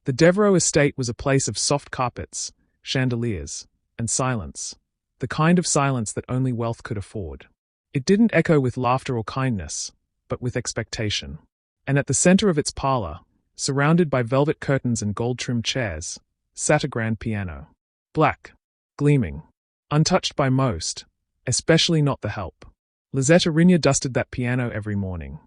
The Devereux estate was a place of soft carpets, chandeliers, and silence, the kind of silence that only wealth could afford. It didn't echo with laughter or kindness, but with expectation. And at the center of its parlor, surrounded by velvet curtains and gold-trimmed chairs, sat a grand piano. Black, gleaming, untouched by most, especially not the help. Lisette Arinya dusted that piano every morning.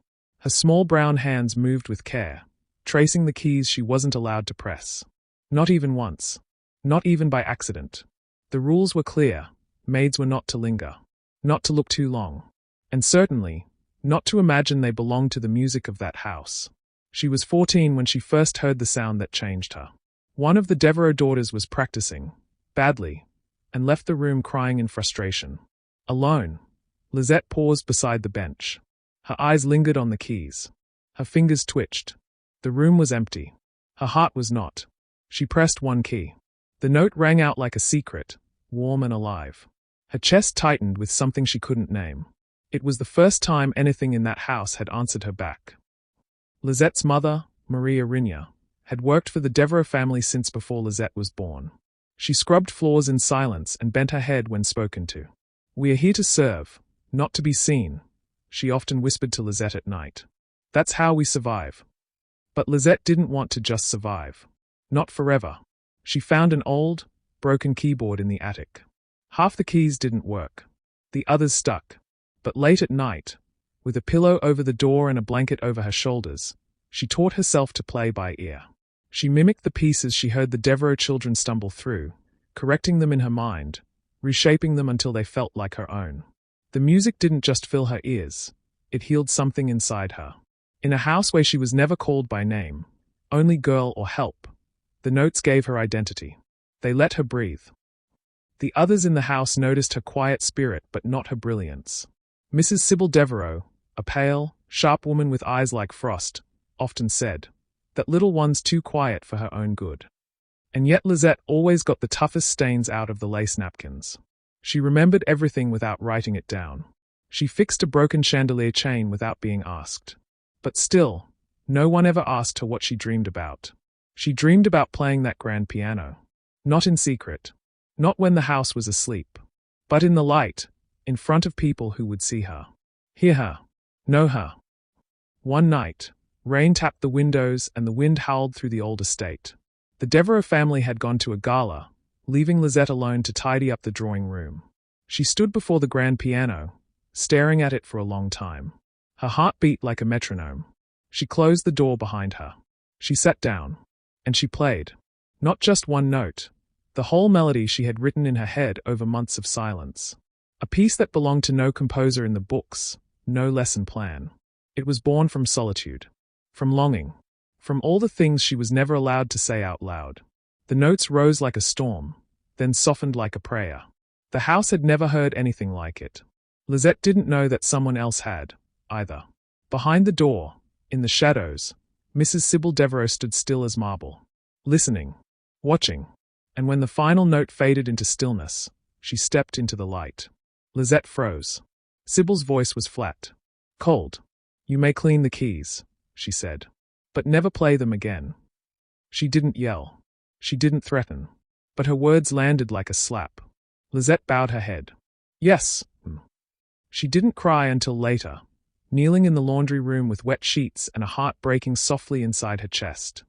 Her small brown hands moved with care, tracing the keys she wasn't allowed to press. Not even once. Not even by accident. The rules were clear. Maids were not to linger. Not to look too long. And certainly, not to imagine they belonged to the music of that house. She was 14 when she first heard the sound that changed her. One of the Devereux daughters was practicing, badly, and left the room crying in frustration. Alone, Lisette paused beside the bench. Her eyes lingered on the keys. Her fingers twitched. The room was empty. Her heart was not. She pressed one key. The note rang out like a secret, warm and alive. Her chest tightened with something she couldn't name. It was the first time anything in that house had answered her back. Lisette's mother, Maid Arinya, had worked for the Devereux family since before Lisette was born. She scrubbed floors in silence and bent her head when spoken to. "We are here to serve, not to be seen," she often whispered to Lisette at night. "That's how we survive." But Lisette didn't want to just survive. Not forever. She found an old, broken keyboard in the attic. Half the keys didn't work. The others stuck. But late at night, with a pillow over the door and a blanket over her shoulders, she taught herself to play by ear. She mimicked the pieces she heard the Devereux children stumble through, correcting them in her mind, reshaping them until they felt like her own. The music didn't just fill her ears, it healed something inside her. In a house where she was never called by name, only girl or help, the notes gave her identity. They let her breathe. The others in the house noticed her quiet spirit but not her brilliance. Mrs. Sybil Devereux, a pale, sharp woman with eyes like frost, often said, "That little one's too quiet for her own good." And yet Lisette always got the toughest stains out of the lace napkins. She remembered everything without writing it down. She fixed a broken chandelier chain without being asked. But still, no one ever asked her what she dreamed about. She dreamed about playing that grand piano. Not in secret. Not when the house was asleep. But in the light, in front of people who would see her. Hear her. Know her. One night, rain tapped the windows and the wind howled through the old estate. The Devereux family had gone to a gala, leaving Lisette alone to tidy up the drawing room. She stood before the grand piano, staring at it for a long time. Her heart beat like a metronome. She closed the door behind her. She sat down. And she played. Not just one note. The whole melody she had written in her head over months of silence. A piece that belonged to no composer in the books, no lesson plan. It was born from solitude. From longing. From all the things she was never allowed to say out loud. The notes rose like a storm, then softened like a prayer. The house had never heard anything like it. Lisette didn't know that someone else had, either. Behind the door, in the shadows, Mrs. Sybil Devereux stood still as marble. Listening. Watching. And when the final note faded into stillness, she stepped into the light. Lisette froze. Sybil's voice was flat. Cold. "You may clean the keys," she said. "But never play them again." She didn't yell. She didn't threaten. But her words landed like a slap. Lisette bowed her head. "Yes." She didn't cry until later, kneeling in the laundry room with wet sheets and a heart breaking softly inside her chest.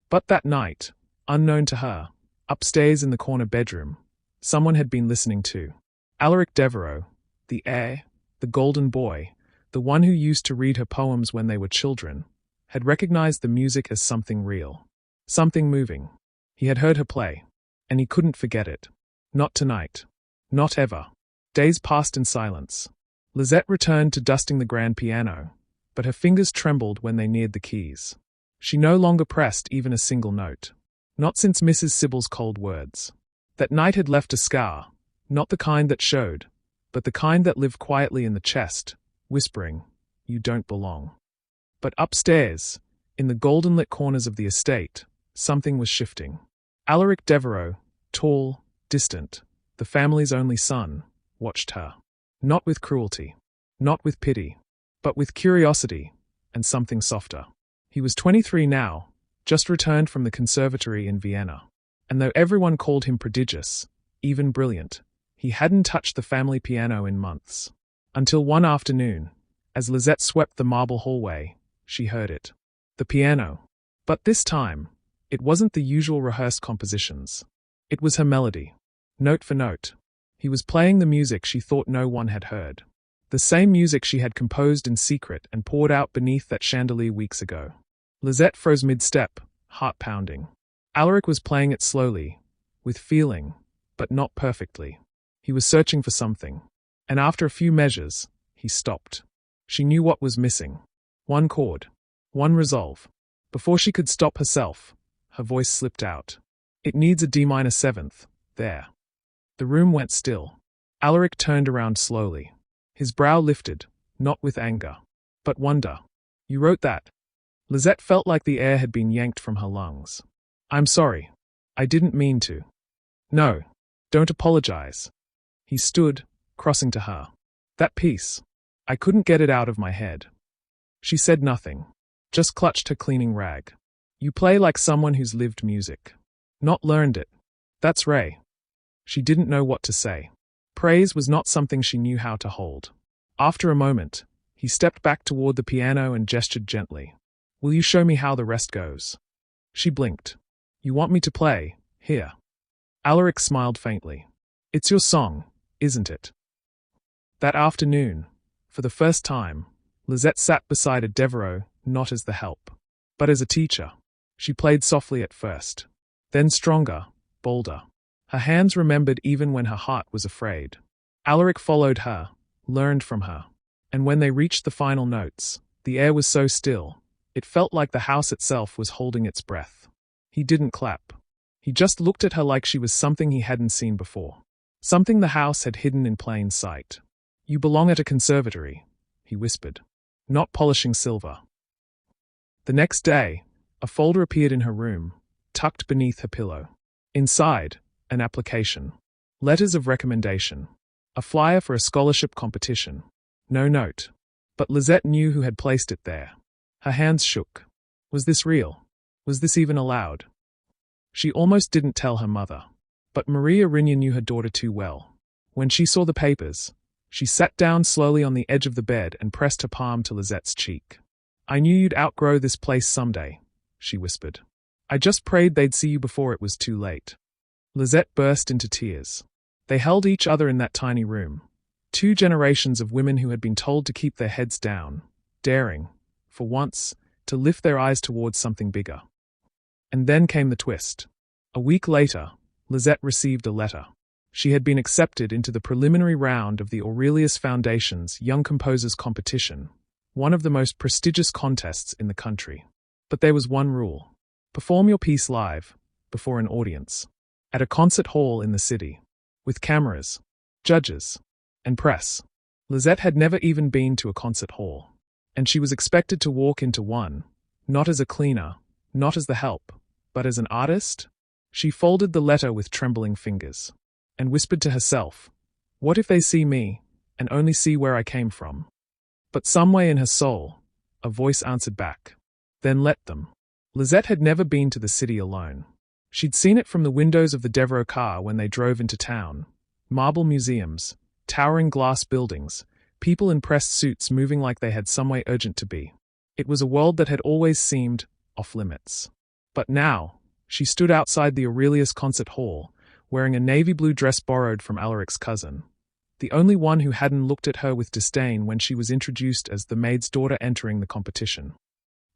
But that night, unknown to her, upstairs in the corner bedroom, someone had been listening to. Alaric Devereux, the heir, the golden boy, the one who used to read her poems when they were children, had recognized the music as something real. Something moving. He had heard her play. And he couldn't forget it. Not tonight. Not ever. Days passed in silence. Lisette returned to dusting the grand piano, but her fingers trembled when they neared the keys. She no longer pressed even a single note. Not since Mrs. Sybil's cold words. That night had left a scar, not the kind that showed, but the kind that lived quietly in the chest, whispering, "You don't belong." But upstairs, in the golden-lit corners of the estate, something was shifting. Alaric Devereux, tall, distant, the family's only son, watched her. Not with cruelty. Not with pity. But with curiosity, and something softer. He was 23 now, just returned from the conservatory in Vienna. And though everyone called him prodigious, even brilliant, he hadn't touched the family piano in months. Until one afternoon, as Lisette swept the marble hallway, she heard it. The piano. But this time, it wasn't the usual rehearsed compositions. It was her melody. Note for note. He was playing the music she thought no one had heard. The same music she had composed in secret and poured out beneath that chandelier weeks ago. Lisette froze mid-step, heart pounding. Alaric was playing it slowly, with feeling, but not perfectly. He was searching for something. And after a few measures, he stopped. She knew what was missing. One chord. One resolve. Before she could stop herself, her voice slipped out. It needs a D minor seventh, there. The room went still. Alaric turned around slowly. His brow lifted, not with anger, but wonder. You wrote that? Lisette felt like the air had been yanked from her lungs. I'm sorry. I didn't mean to. No. Don't apologize. He stood, crossing to her. That piece. I couldn't get it out of my head. She said nothing, just clutched her cleaning rag. You play like someone who's lived music. Not learned it. That's Ray. She didn't know what to say. Praise was not something she knew how to hold. After a moment, he stepped back toward the piano and gestured gently. Will you show me how the rest goes? She blinked. You want me to play, here? Alaric smiled faintly. It's your song, isn't it? That afternoon, for the first time, Lisette sat beside a Devereux, not as the help, but as a teacher. She played softly at first, then stronger, bolder. Her hands remembered even when her heart was afraid. Alaric followed her, learned from her, and when they reached the final notes, the air was so still, it felt like the house itself was holding its breath. He didn't clap. He just looked at her like she was something he hadn't seen before. Something the house had hidden in plain sight. You belong at a conservatory, he whispered. Not polishing silver. The next day, a folder appeared in her room, tucked beneath her pillow. Inside, an application. Letters of recommendation. A flyer for a scholarship competition. No note. But Lisette knew who had placed it there. Her hands shook. Was this real? Was this even allowed? She almost didn't tell her mother. But Maid Arinya knew her daughter too well. When she saw the papers, she sat down slowly on the edge of the bed and pressed her palm to Lisette's cheek. I knew you'd outgrow this place someday, she whispered. I just prayed they'd see you before it was too late. Lisette burst into tears. They held each other in that tiny room. 2 generations of women who had been told to keep their heads down, daring, for once, to lift their eyes towards something bigger. And then came the twist. A week later, Lisette received a letter. She had been accepted into the preliminary round of the Aurelius Foundation's Young Composers Competition, one of the most prestigious contests in the country. But there was one rule. Perform your piece live, before an audience, at a concert hall in the city, with cameras, judges, and press. Lisette had never even been to a concert hall, and she was expected to walk into one, not as a cleaner, not as the help, but as an artist. She folded the letter with trembling fingers, and whispered to herself, what if they see me, and only see where I came from? But somewhere in her soul, a voice answered back, then let them. Lisette had never been to the city alone. She'd seen it from the windows of the Devereux car when they drove into town. Marble museums, towering glass buildings, people in pressed suits moving like they had somewhere urgent to be. It was a world that had always seemed off limits. But now, she stood outside the Aurelius concert hall, wearing a navy blue dress borrowed from Alaric's cousin, the only one who hadn't looked at her with disdain when she was introduced as the maid's daughter entering the competition.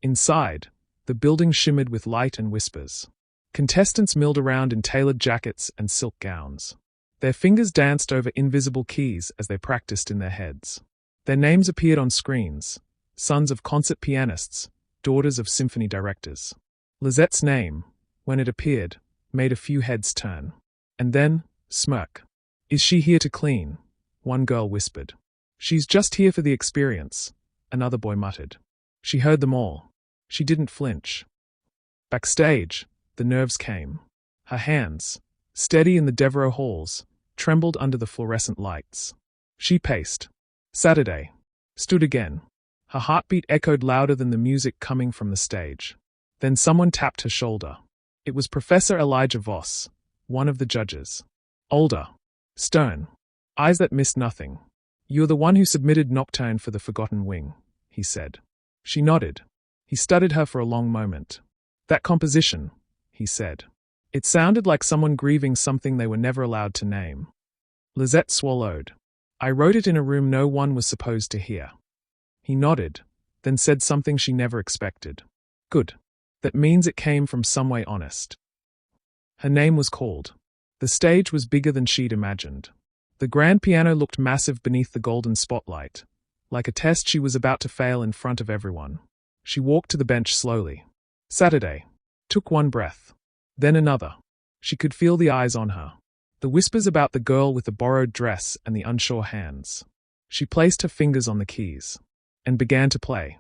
Inside, the building shimmered with light and whispers. Contestants milled around in tailored jackets and silk gowns. Their fingers danced over invisible keys as they practiced in their heads. Their names appeared on screens, sons of concert pianists, daughters of symphony directors. Lisette's name, when it appeared, made a few heads turn. And then, smirk. Is she here to clean? One girl whispered. She's just here for the experience, another boy muttered. She heard them all. She didn't flinch. Backstage, the nerves came. Her hands, steady in the Devereux halls, trembled under the fluorescent lights. She paced. Saturday. Stood again. Her heartbeat echoed louder than the music coming from the stage. Then someone tapped her shoulder. It was Professor Elijah Voss, one of the judges. Older, stern, eyes that missed nothing. "You're the one who submitted Nocturne for the Forgotten Wing," he said. She nodded. He studied her for a long moment. "That composition," he said. "It sounded like someone grieving something they were never allowed to name." Lisette swallowed. "I wrote it in a room no one was supposed to hear." He nodded, then said something she never expected. "Good. That means it came from some way honest." Her name was called. The stage was bigger than she'd imagined. The grand piano looked massive beneath the golden spotlight, like a test she was about to fail in front of everyone. She walked to the bench slowly. Saturday. Took one breath. Then another. She could feel the eyes on her. The whispers about the girl with the borrowed dress and the unsure hands. She placed her fingers on the keys and began to play.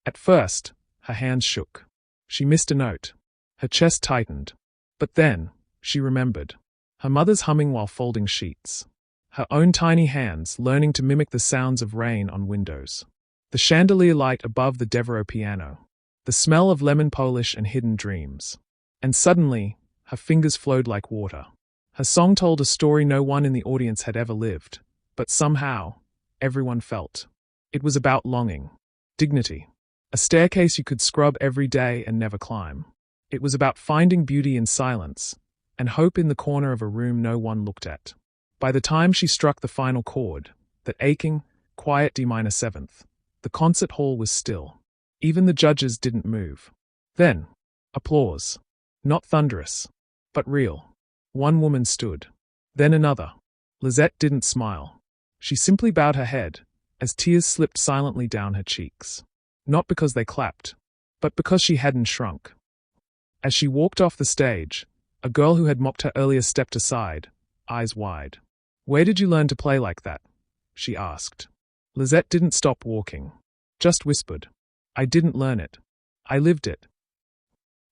At first, her hands shook. She missed a note. Her chest tightened. But then, she remembered. Her mother's humming while folding sheets. Her own tiny hands learning to mimic the sounds of rain on windows. The chandelier light above the Devereux piano. The smell of lemon polish and hidden dreams. And suddenly, her fingers flowed like water. Her song told a story no one in the audience had ever lived, but somehow, everyone felt. It was about longing. Dignity. A staircase you could scrub every day and never climb. It was about finding beauty in silence, and hope in the corner of a room no one looked at. By the time she struck the final chord, that aching, quiet D minor seventh, the concert hall was still. Even the judges didn't move. Then, applause. Not thunderous, but real. One woman stood. Then another. Lisette didn't smile. She simply bowed her head, as tears slipped silently down her cheeks. Not because they clapped, but because she hadn't shrunk. As she walked off the stage, a girl who had mocked her earlier stepped aside, eyes wide. "Where did you learn to play like that?" she asked. Lisette didn't stop walking. Just whispered. "I didn't learn it. I lived it."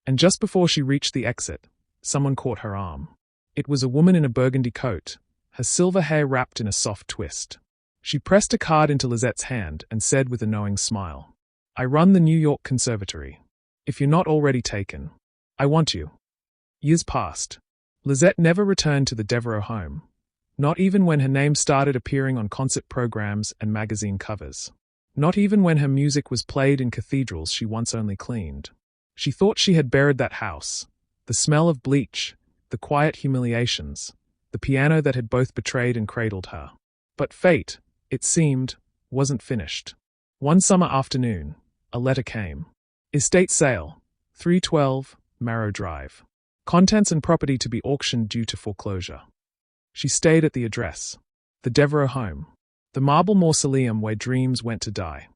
And just before she reached the exit, someone caught her arm. It was a woman in a burgundy coat, her silver hair wrapped in a soft twist. She pressed a card into Lisette's hand and said with a knowing smile, "I run the New York Conservatory. If you're not already taken, I want you." Years passed. Lisette never returned to the Devereux home. Not even when her name started appearing on concert programs and magazine covers. Not even when her music was played in cathedrals she once only cleaned. She thought she had buried that house. The smell of bleach, the quiet humiliations, the piano that had both betrayed and cradled her. But fate, it seemed, wasn't finished. One summer afternoon, a letter came. Estate sale, 312, Marrow Drive. Contents and property to be auctioned due to foreclosure. She stayed at the address. The Devereux home. The marble mausoleum where dreams went to die.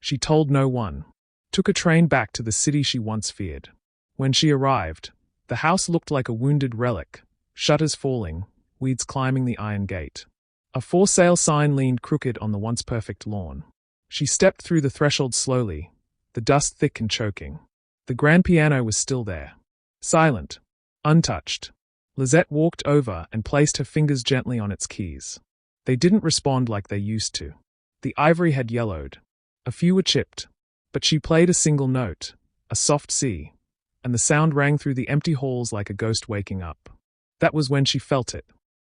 She told no one. Took a train back to the city she once feared. When she arrived, the house looked like a wounded relic, shutters falling, weeds climbing the iron gate. A for sale sign leaned crooked on the once perfect lawn. She stepped through the threshold slowly, the dust thick and choking. The grand piano was still there. Silent, untouched. Lisette walked over and placed her fingers gently on its keys. They didn't respond like they used to. The ivory had yellowed. A few were chipped. But she played a single note, a soft C, and the sound rang through the empty halls like a ghost waking up. That was when she felt it.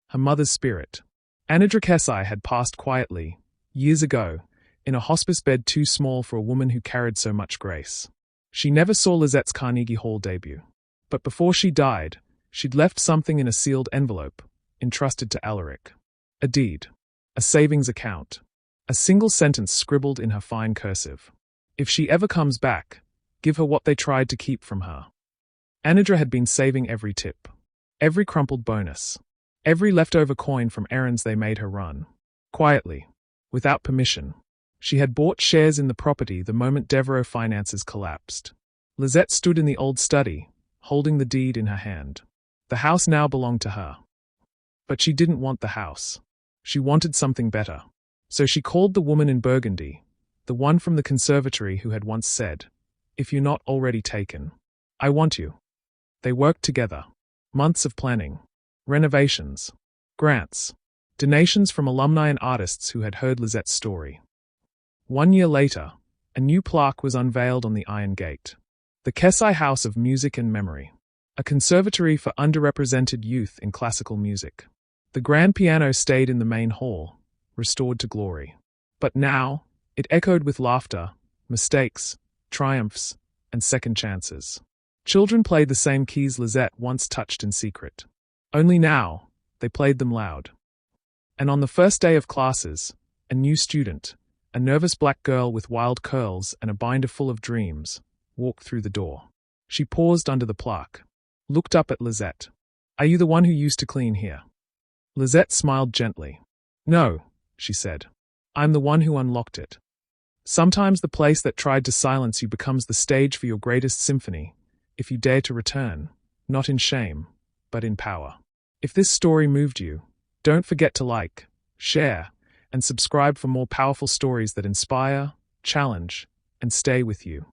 Her mother's spirit. Anna Drakesai had passed quietly, years ago, in a hospice bed too small for a woman who carried so much grace. She never saw Lisette's Carnegie Hall debut. But before she died, she'd left something in a sealed envelope, entrusted to Alaric. A deed. A savings account. A single sentence scribbled in her fine cursive. If she ever comes back, give her what they tried to keep from her. Anadra had been saving every tip. Every crumpled bonus. Every leftover coin from errands they made her run. Quietly. Without permission. She had bought shares in the property the moment Devereux finances collapsed. Lisette stood in the old study, holding the deed in her hand. The house now belonged to her. But she didn't want the house. She wanted something better. So she called the woman in Burgundy, the one from the conservatory who had once said, "If you're not already taken, I want you." They worked together. Months of planning. Renovations. Grants. Donations from alumni and artists who had heard Lisette's story. 1 year later, a new plaque was unveiled on the iron gate. The the Kesai House of Music and Memory, a conservatory for underrepresented youth in classical music. The grand piano stayed in the main hall, restored to glory. But now, it echoed with laughter, mistakes, triumphs, and second chances. Children played the same keys Lisette once touched in secret. Only now, they played them loud. And on the first day of classes, a new student, a nervous black girl with wild curls and a binder full of dreams, walked through the door. She paused under the plaque, looked up at Lisette. "Are you the one who used to clean here?" Lisette smiled gently. "No," she said. "I'm the one who unlocked it." Sometimes the place that tried to silence you becomes the stage for your greatest symphony, if you dare to return, not in shame, but in power. If this story moved you, don't forget to like, share, and subscribe for more powerful stories that inspire, challenge, and stay with you.